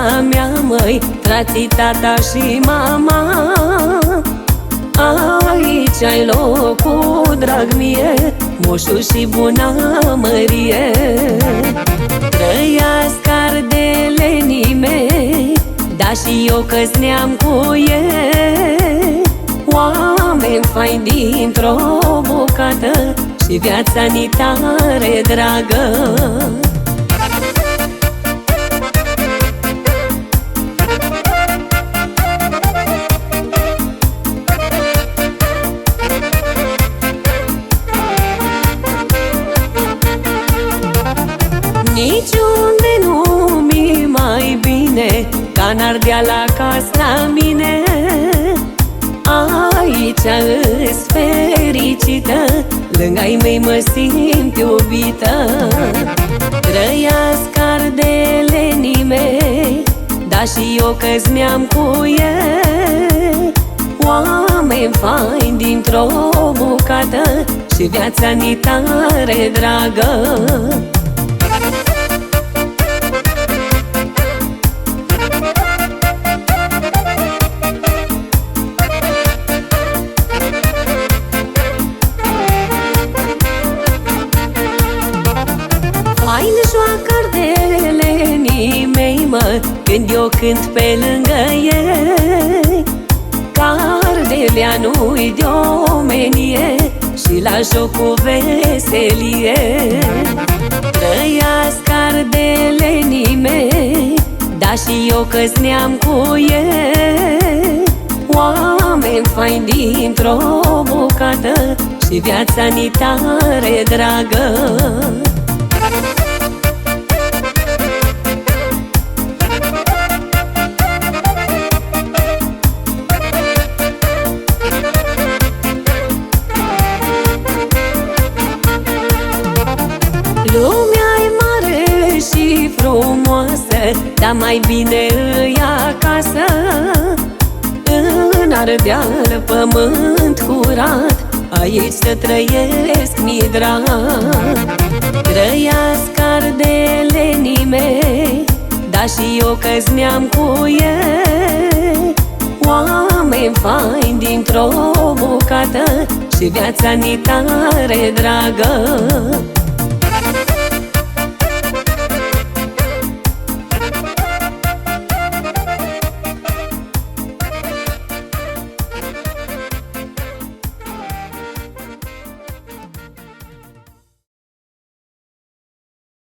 casa mea, măi, frații, tata și mama. Aici ai locul, drag mie, moșul și buna mărie. Trăiască ardelenii mei, da și eu că-s neam cu ei. Oameni faini dintr-o bucată și viața-ni tare dragă. Niciunde nu mi mai bine ca în Ardeal acasă la mine. Aici îs fericită, lângă-ai mei mă simt iubită. Trăiască ardelenii mei, da și eu că-s neam cu ei. Oameni faini dintr-o bucată și viața-ni tare dragă. Fain joacă ardelenii mei, mă, când eu cânt pe lângă ei. Că ardeleanul-i de omenie și la joc cu veselie. Trăiască ardelenii mei, da și eu că-s neam cu ei. Oameni faini dintr-o bucată și viața-ni tare dragă. Lumea-i mare și frumoasă, dar mai bine îi acasă. În Ardeal, pământ curat, aici să trăiesc mi drag. Trăiască ardelenii mei, da și eu că-s neam cu ei. Oameni faini dintr-o bucată și viața-ni tare dragă.